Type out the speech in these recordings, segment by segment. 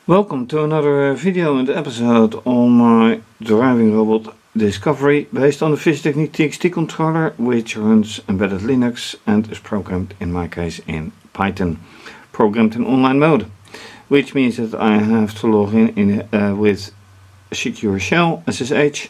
Welcome to another video and episode on my driving robot Discovery based on the fischertechnik TXT controller, which runs embedded Linux and is programmed in my case in Python, programmed in online mode, which means that I have to log in with secure shell SSH,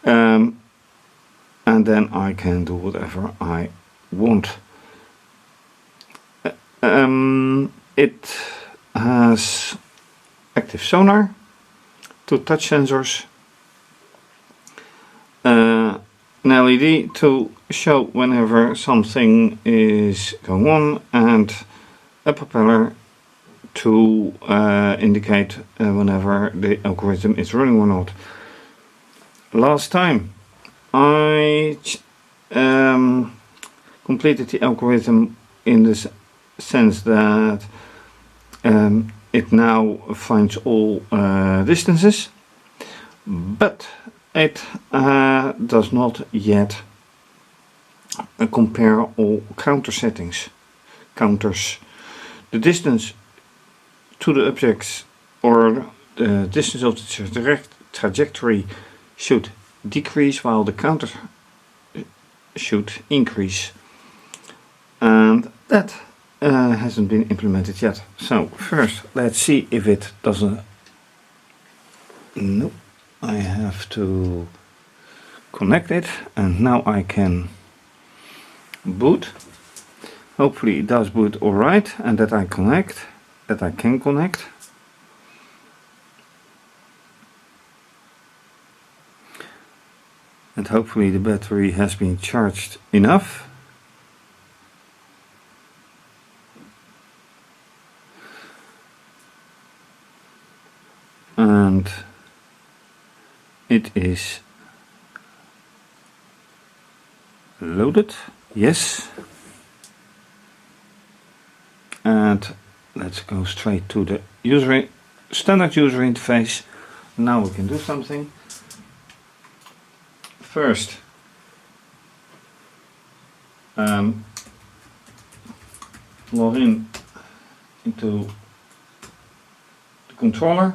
and then I can do whatever I want. It has active sonar, 2 touch sensors, an LED to show whenever something is going on, and a propeller to indicate whenever the algorithm is running or not. Last time I completed the algorithm in the sense that it now finds all distances, but it does not yet compare all counter settings. Counters the distance to the objects, or the distance of the trajectory should decrease while the counter should increase, and that hasn't been implemented yet. So first let's see if it doesn't. Nope, I have to connect it, and now I can boot. Hopefully it does boot alright, and that I can connect. And hopefully the battery has been charged enough. And it is loaded, yes. And let's go straight to the standard user interface. Now we can do something. First, log into the controller,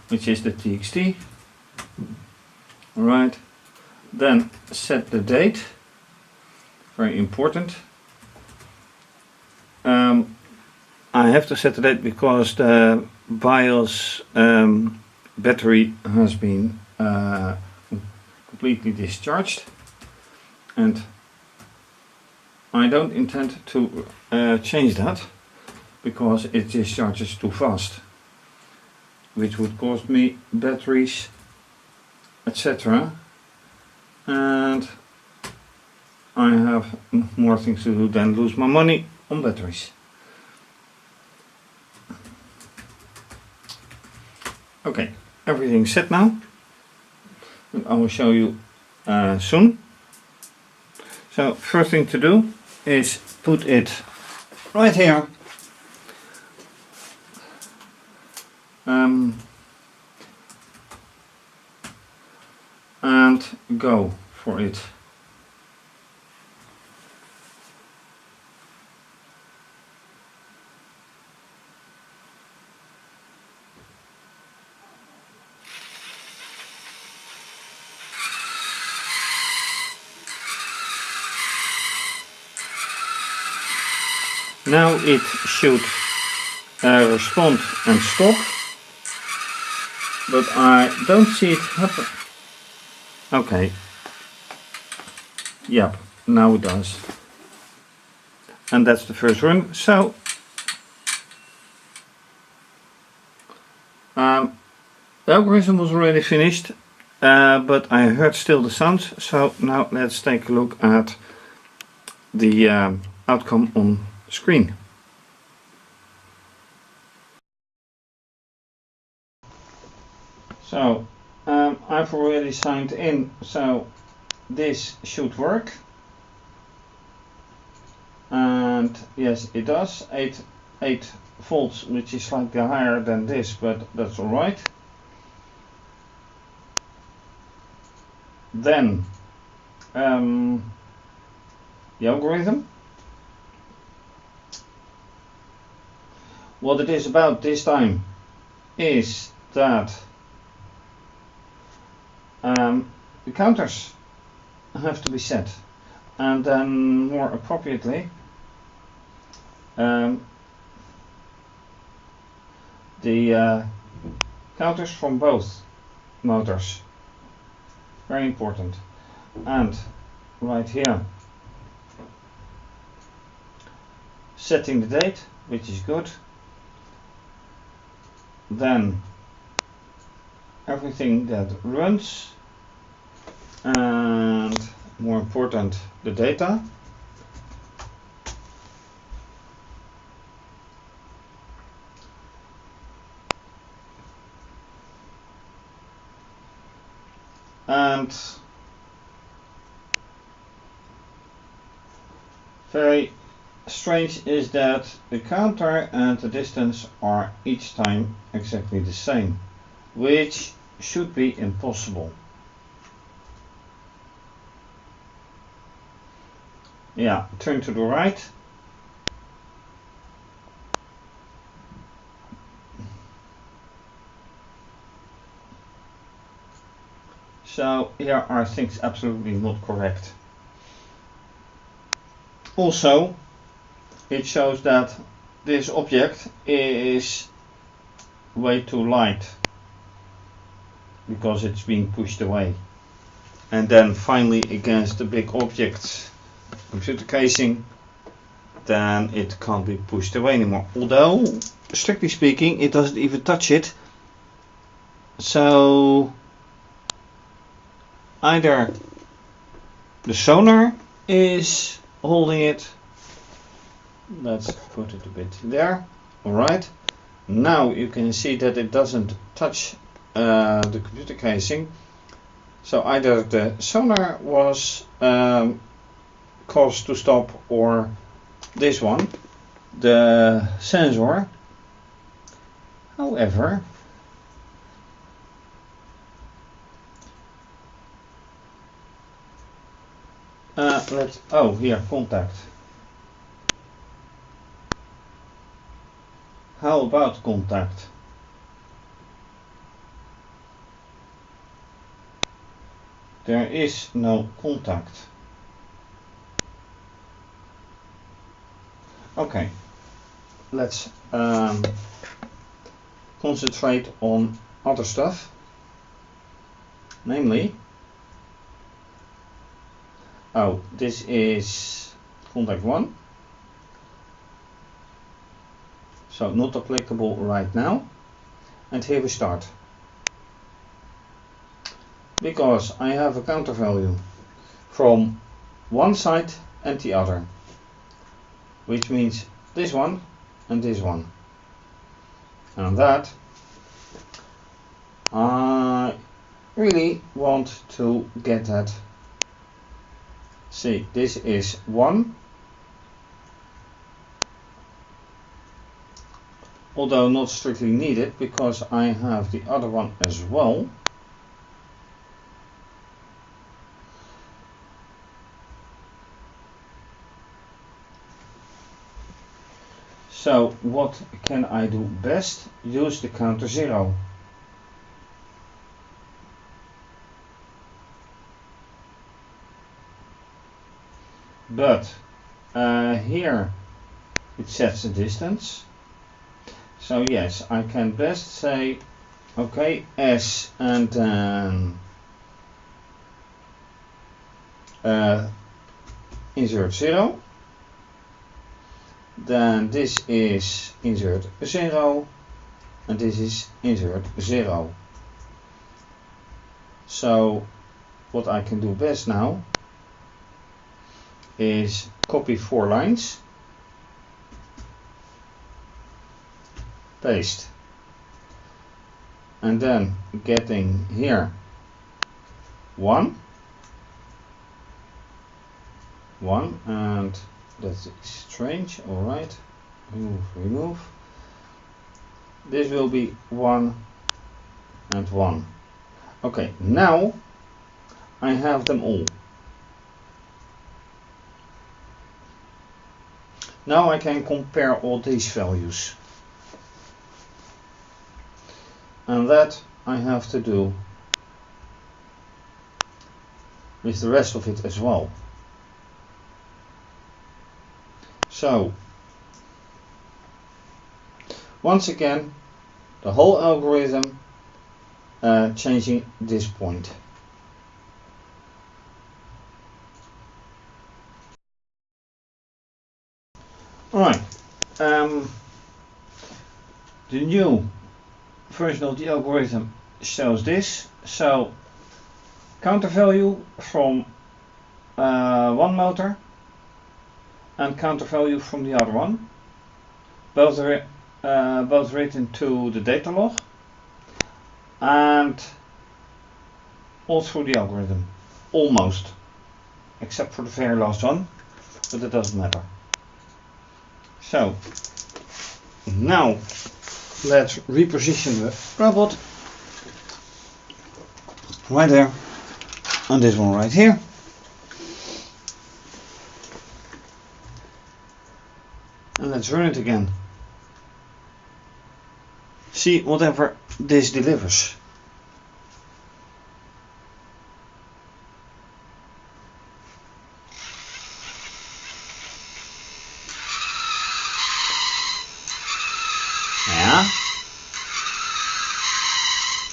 which is the TXT. Alright, then set the date, very important. I have to set the date because the BIOS battery has been completely discharged, and I don't intend to change that because it discharges too fast, which would cost me batteries, etc. And I have more things to do than lose my money on batteries. Okay, everything's set now. I will show you soon. So first thing to do is put it right here. And go for it. Now it should respond and stop, but I don't see it happen. Okay, yep, now it does. And that's the first run. So the algorithm was already finished, but I heard still the sounds. So now let's take a look at the outcome on screen. So I've already signed in, so this should work. And yes, it does. 8 volts, which is slightly higher than this, but that's alright. Then the algorithm. what it is about this time is that the counters have to be set, and then more appropriately the counters from both motors, very important. And right here setting the date, which is good. Then everything that runs, and more important, the data. And very strange is that the counter and the distance are each time exactly the same, which should be impossible. Yeah, turn to the right. So here are things absolutely not correct. Also, it shows that this object is way too light because it's being pushed away. And then finally against the big objects, computer casing, then it can't be pushed away anymore. Although, strictly speaking, it doesn't even touch it. So either the sonar is holding it. Let's put it a bit there. Alright. Now you can see that it doesn't touch the computer casing. So either the sonar was caused to stop, or this one, the sensor. However, here, contact. How about contact? There is no contact. Okay, let's concentrate on other stuff, namely, this is contact 1, so not applicable right now, and here we start, because I have a counter value from one side and the other, which means this one and this one, and that I really want to get that. See, this is 1, although not strictly needed because I have the other one as well. So what can I do best? Use the counter 0. But here it sets a distance. So yes, I can best say, okay, S and then insert 0. Then this is insert 0 and this is insert 0. So what I can do best now is copy 4 lines, paste, and then getting here 1, and that's strange. Alright, remove. This will be 1 and 1. Okay, now I have them all. Now I can compare all these values. and that I have to do with the rest of it as well. So once again the whole algorithm changing this point. Alright, the new version of the algorithm shows this. So counter value from one motor and counter value from the other one, both written to the data log and all through the algorithm, almost, except for the very last one, but it doesn't matter. So now let's reposition the robot right there and this one right here. And let's run it again. See whatever this delivers. Yeah.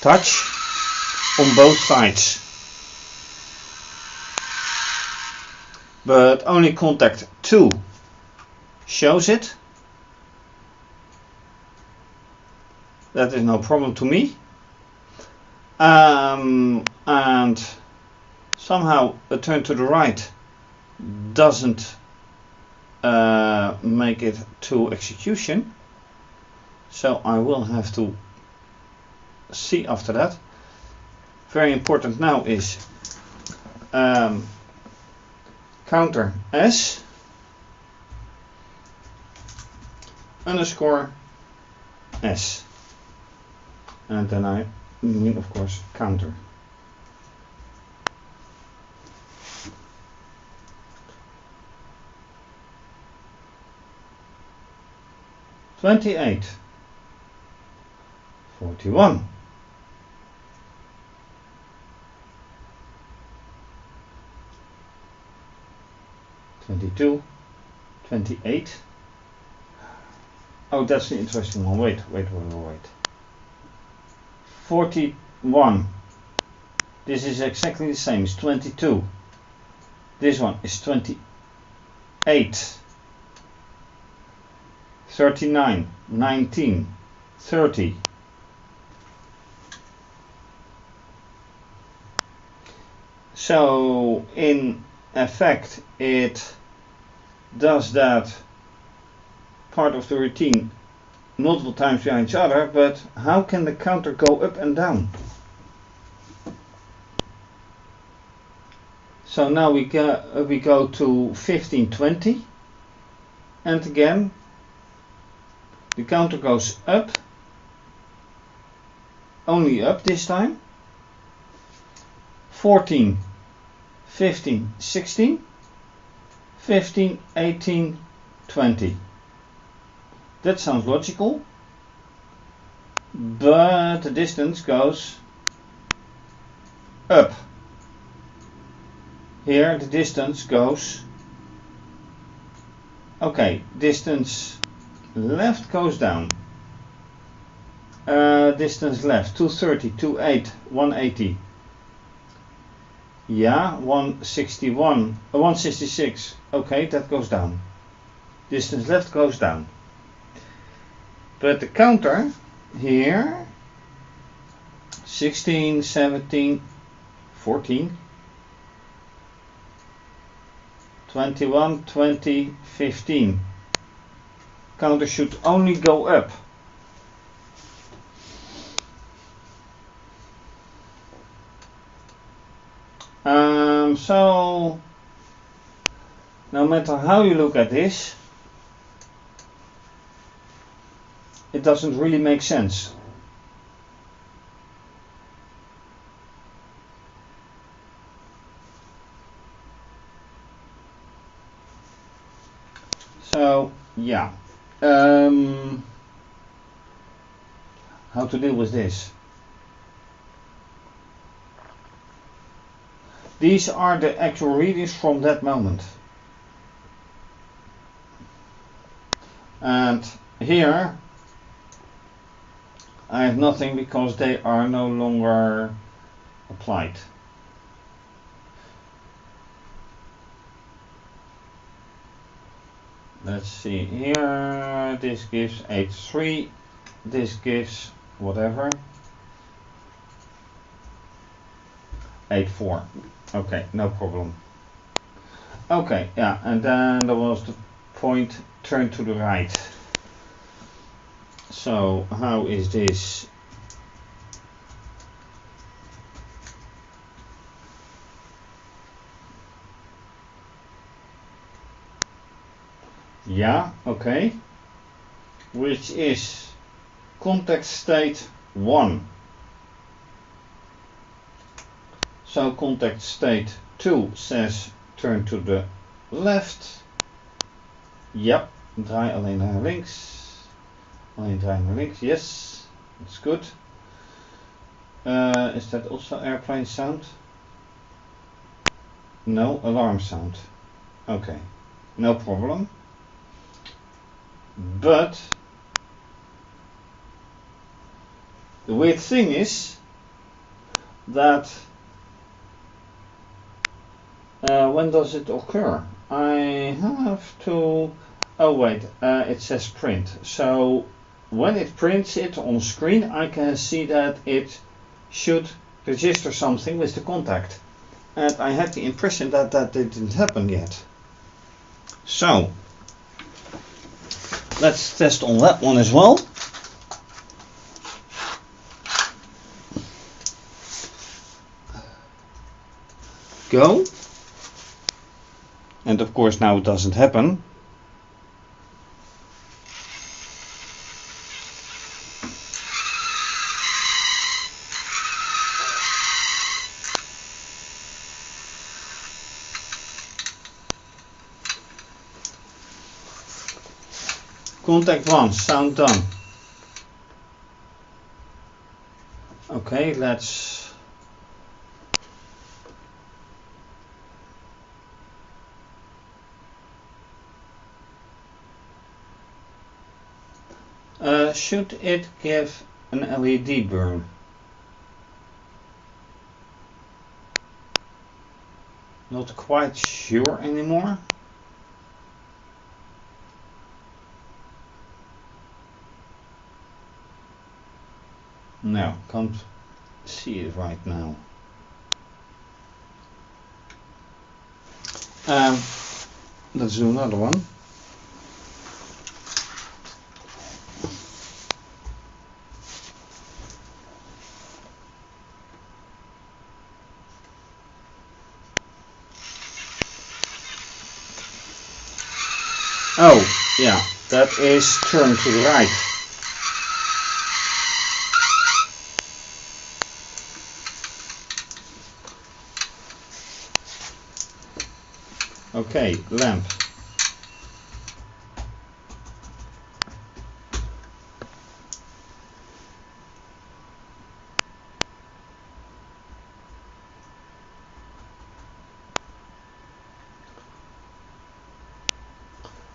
Touch on both sides. But only contact 2 shows it. That is no problem to me. And somehow a turn to the right doesn't make it to execution. So I will have to see after that. Very important now is counter S underscore S. And then I mean, of course, counter. $28, $41, $22, $28. Oh, that's an interesting one. Wait. 41. This is exactly the same. It's 22. This one is 28. 39, 19, 30. So in effect it does that part of the routine multiple times behind each other, but how can the counter go up and down? So now we go to 15, 20, and again the counter goes up, only up this time. 14, 15, 16, 15, 18, 20. That sounds logical, but the distance goes up. Here the distance goes, okay, distance left goes down. Distance left, 230, 28, 180. Yeah, 161, 166. Okay, that goes down. Distance left goes down. But the counter here, 16, 17, 14, 21, 20, 15. Counter should only go up. So no matter how you look at this, it doesn't really make sense. So yeah, how to deal with this? These are the actual readings from that moment. And here I have nothing because they are no longer applied. Let's see here, this gives 8.3, this gives whatever, 8.4. Okay, no problem. Okay, yeah, and then there was the point turn to the right. So how is this? Yeah, okay. Which is context state 1. So context state 2 says turn to the left. Yep, draai alleen naar links. Alleen draai naar links, yes, that's good. Is that also airplane sound? No, alarm sound. Okay, no problem. But the weird thing is that when does it occur? I have to, oh wait, it says print. So when it prints it on screen, I can see that it should register something with the contact. And I had the impression that that didn't happen yet. So let's test on that one as well. Go. And of course now it doesn't happen. Contact 1, sound done. Okay, let's should it give an LED burn? Not quite sure anymore. No, can't see it right now. Let's do another one. Oh, yeah, that is turn to the right. Okay, lamp.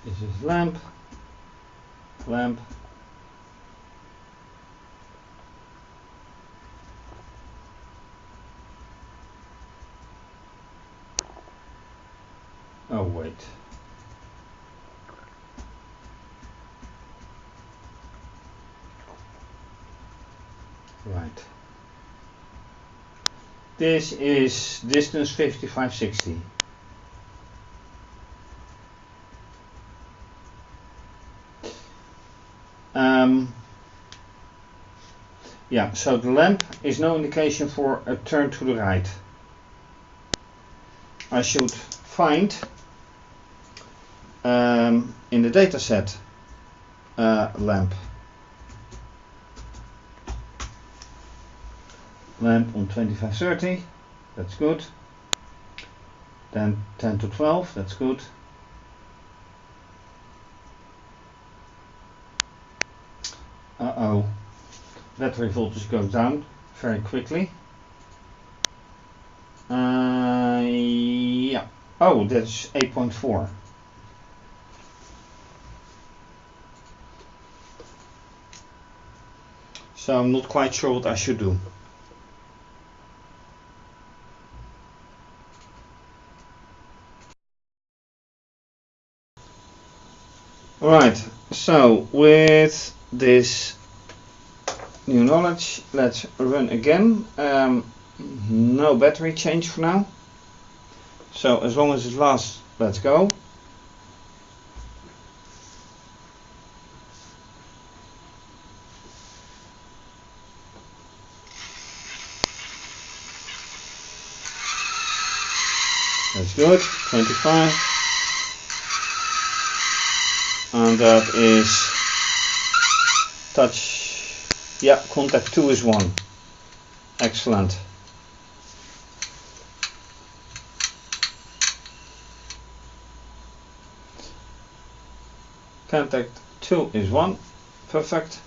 This is lamp, lamp. Oh wait. Right. This is distance 5560. Yeah, so the lamp is no indication for a turn to the right. I should find in the dataset lamp. Lamp on 2530, that's good. Then 10 to 12, that's good. Uh-oh, battery voltage goes down very quickly. Oh, that's 8.4. So I'm not quite sure what I should do. Alright, so with this new knowledge, let's run again. No battery change for now. So as long as it lasts, let's go. That's good, 25. And that is touch, yeah, contact 2 is 1. Excellent. Contact 2 is 1, perfect.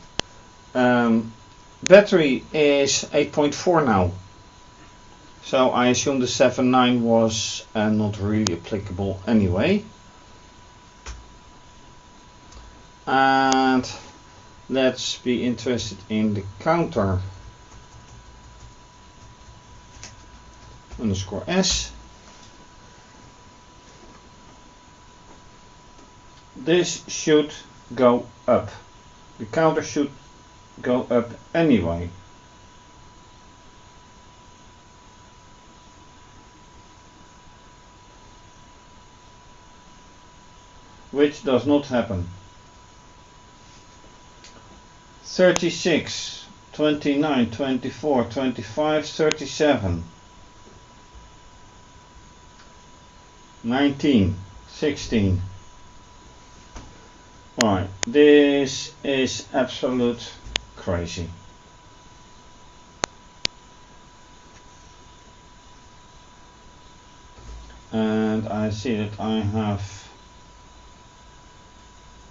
Battery is 8.4 now. So I assume the 7.9 was not really applicable anyway. And let's be interested in the counter. Underscore S. This should go up. The counter should go up anyway. Which does not happen. 36, 29, 24, 25, 37, 19, 16. Right, this is absolute crazy. And I see that I have,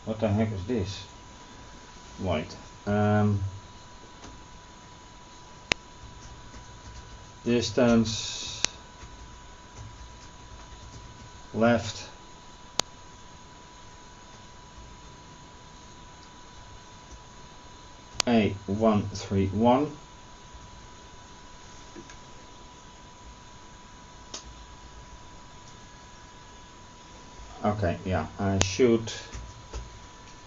what the heck is this? Wait. Distance left A131. Okay, yeah, I should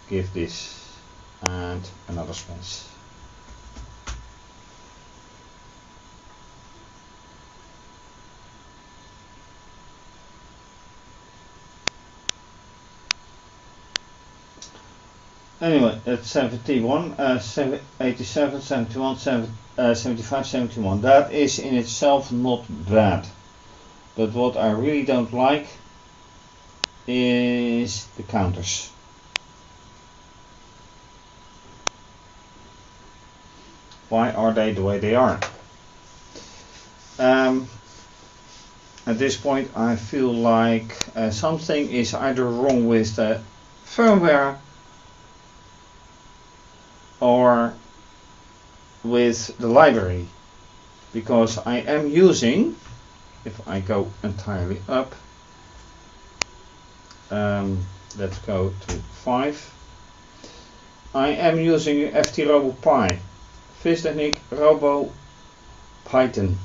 give this and another space. Anyway, it's 71, 87, 71, 75, 71. That is in itself not bad. But what I really don't like is the counters. Why are they the way they are? At this point I feel like something is either wrong with the firmware or with the library, because I am using, if I go entirely up, let's go to 5, I am using FT Robo Pi, fischertechnik Robo Python.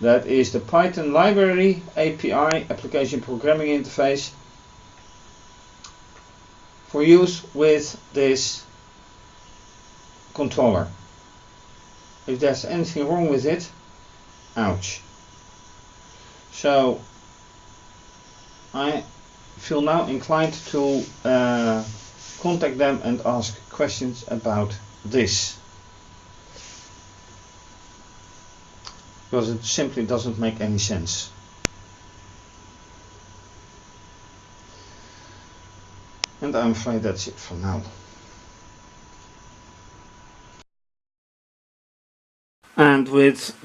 That is the Python library API, application programming interface, for use with this controller. If there's anything wrong with it, ouch. So I feel now inclined to contact them and ask questions about this, because it simply doesn't make any sense. And I'm afraid that's it for now. And with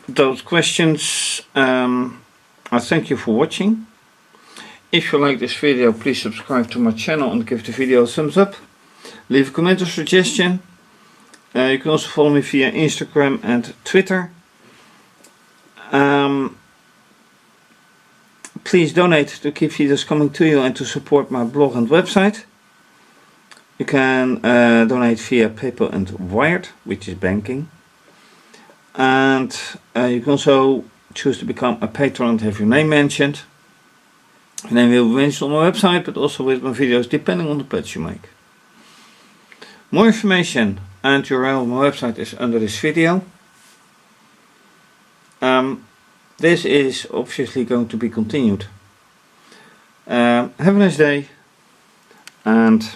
those questions, I thank you for watching. If you like this video, please subscribe to my channel and give the video a thumbs up. Leave a comment or suggestion. You can also follow me via Instagram and Twitter. please donate to keep videos coming to you and to support my blog and website. You can donate via PayPal and Wired, which is banking. And you can also choose to become a patron and have your name mentioned. Your name will be mentioned on my website, but also with my videos, depending on the pledge you make. More information and URL on my website is under this video. This is obviously going to be continued. Have a nice day, and